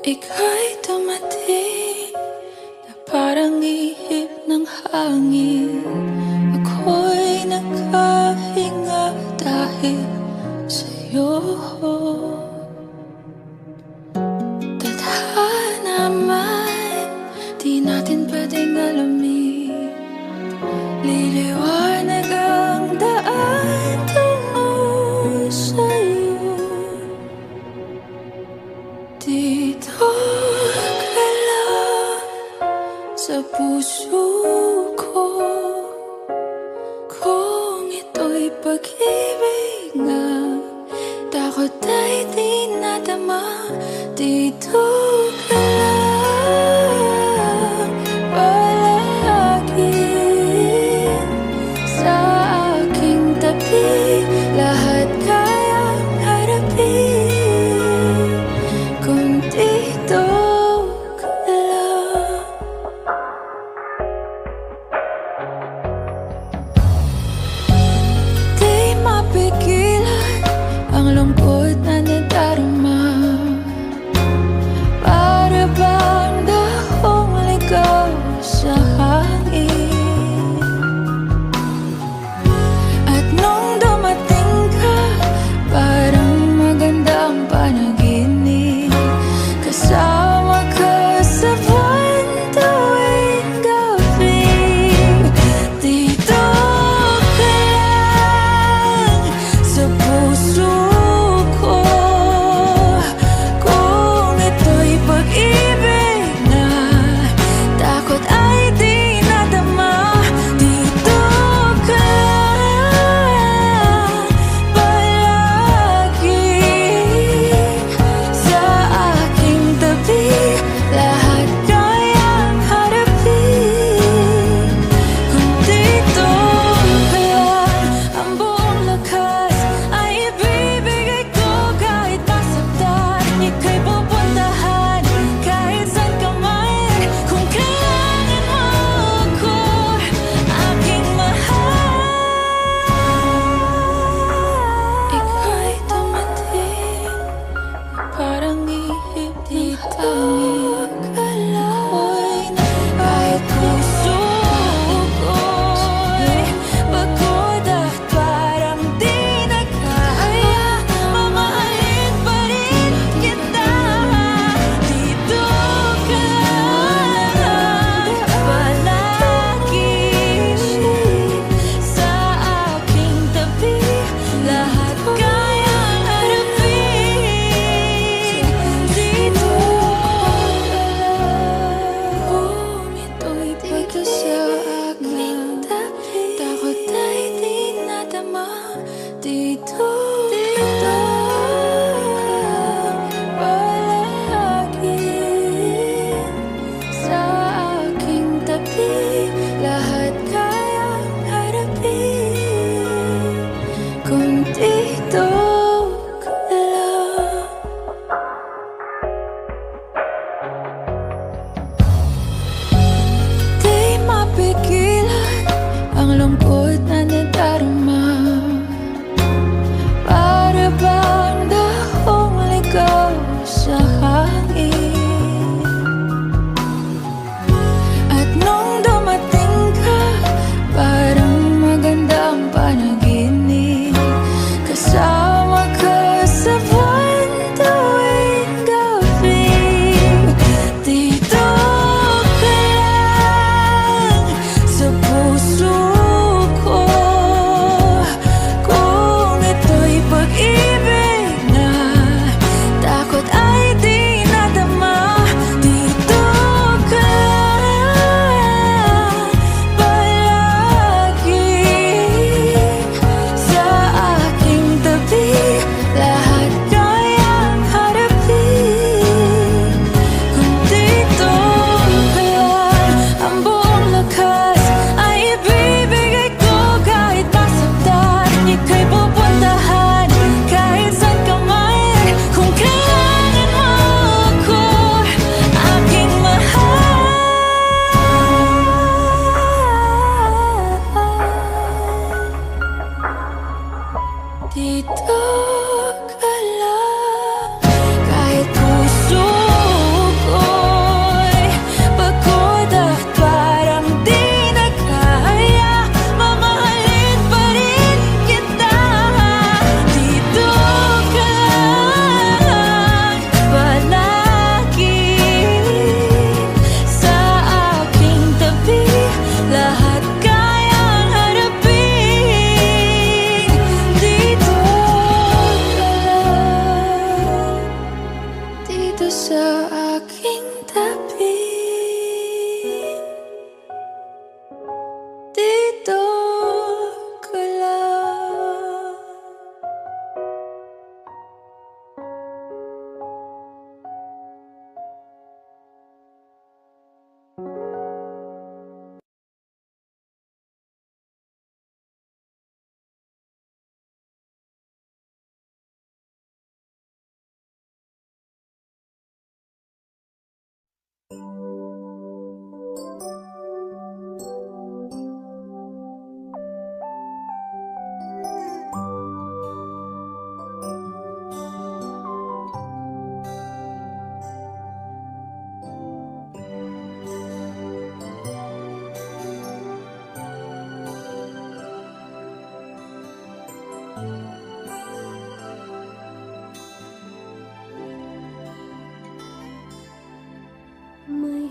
Ika'y dumating na parang ihip ng hangin. Ako'y nakahinga dahil sa'yo. Tadhana man, di natin pwedeng alamin. Liliwanag ang daan tungo sa'yo. Dito ka lang sa puso ko. Kung ito'y pag-ibig nga, takot ay di nadama. Dito ka lang palagi sa aking tabi. Lahat kayang harapin kung dito ka lang. Di mapigilan ang lungkot na nadarama. Para bang dahong ligaw sa hangin. At nung dumating ka, parang magandang panaginip. Kasama ka sa buwan tuwing gabi. Dito ka lang sa puso ko. Kung ito'y pag-ibig na, takot ay di nadama. Dito ka lang palagi sa aking tabi. Lahat kayang harapin kung dito ka lang. Ang buong lakas ay ibibigay ko kahit masaktan. Ika'y pupuntahan kahit saan ka man. Kung kailangan mo ako, aking mahal. Ika'y dumating na parang ihip ng hangin. Ako'y kahit puso ko'y pagod at parang di na kaya. Mamahalin pa rin kita. Dito ka lang palagi sa aking tabi. Lahat kayang harapin. Dito ka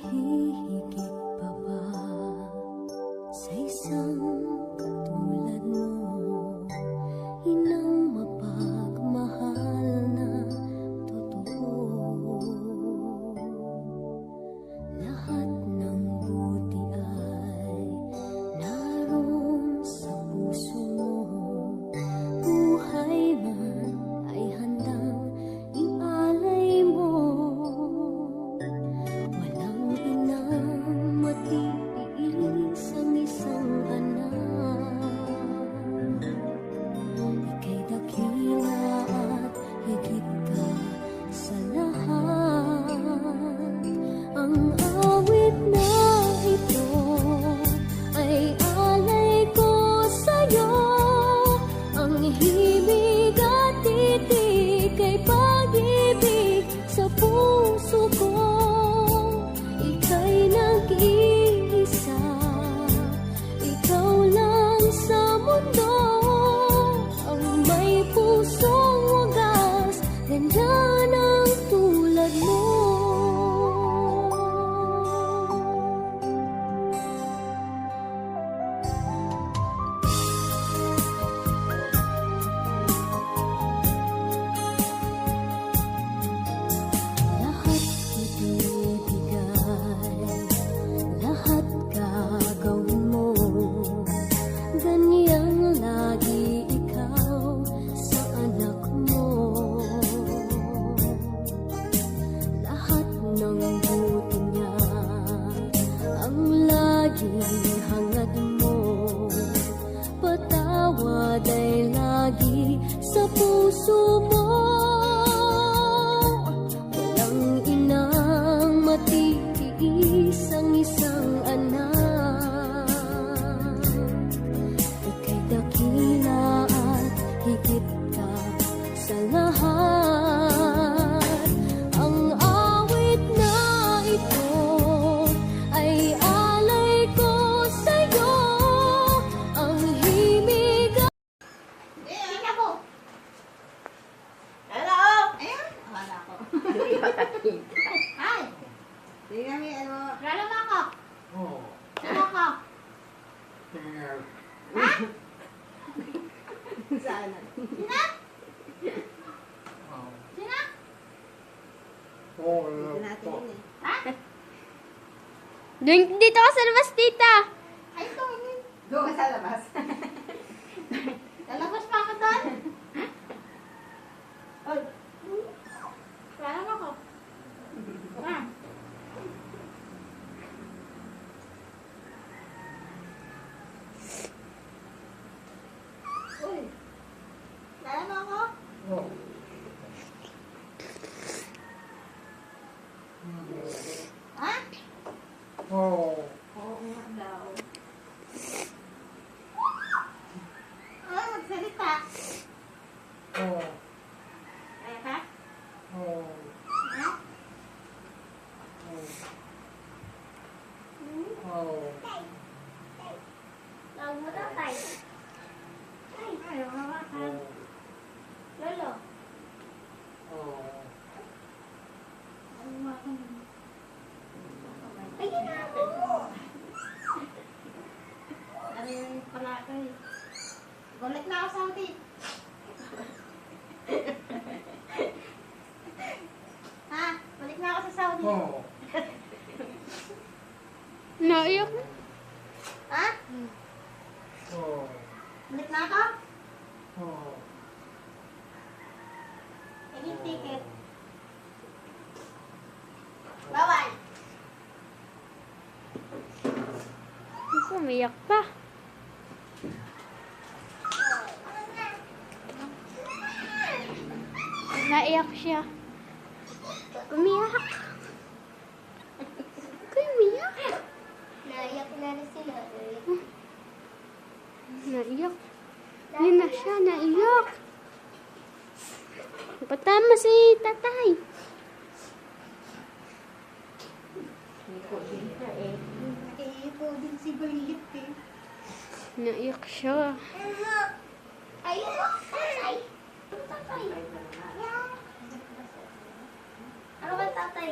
hihigit pa ba sa isang katulad mo? Inang mapagmahal na totoo. Lahat ng buti ay naroon sa puso mo. Buhay man ay handang ialay mo. Walang inang matitiis ang isang anak. Ika'y dakila at higit ka sa lahat. Ang awit na ito ay alay ko sa'yo. Ang himig at titik ay pag-ibig sa puso ko. Ika'y nag-iisa, ikaw lang sa mundo. Ang may pusong wagas, ganyan ang tulad mo. Lahat ibibigay, lahat gagawin mo. Ganyang lagi ikaw sa anak mo. Lahat ng buti niya ang laging hangad mo. Patawad ay lagi sa puso mo. Walang inang matitiis ang isang anak. Ika'y dakila at higit ka sa lahat. Ang awit na ito ay alay ko sa'yo. Ang himig Tingnan mo. Hello! Ayun. Wala ko. Hindi pa nakita. Ay. Tingnan mo ano. Lalo mo ako. Oh, Sino ako? tingnan. Ha? Sana. Sino? Oh, Sino? oh, Dito natin oh. yun eh. Ha? Dito ka sa labas, tita. Ay, ito. Yun. Doon ka sa labas. Lalabas pa ako doon. Ay. Lalo mo ako. Ha? Uy. Lalo mo ako. Oh. Ha? Oh. Oo nga daw. Ay, magsalita. Oh. Kaya ka? Oh. Ha? Oh. Tawag mo tatay. Ay, ayaw hawakan. Lolo. Oh. Ayaw hawakan. Ay, ginagawa mo. Ano yung pala ko eh. Gulit na ako sa atin. Ha? Balik na ako sa Saudi. Oh. Naiyak. Ha? Oh. Balik na ako? Oh. Yung ticket. Bawal. Umiyak pa. Naiyak siya. Umiyak. Kaya umiyak. Naiyak na rin sila. Naiyak. Hindi na siya, naiyak. Patama si tatay. Iko din ka eh. Ito din si Berlit eh. Naiyak siya. Ay, tatay. Tatay. Ano ba tatay?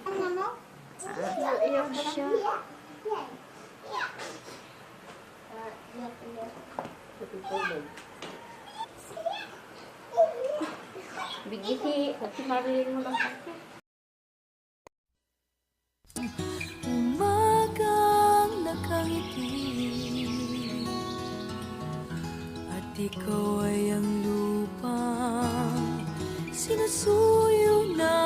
Ano mo? Iyak siya. Iyak. Bigiti, at marilin mo lang kasi. Umagang nakangiti at ikaw ay ang lupang sinusuyo na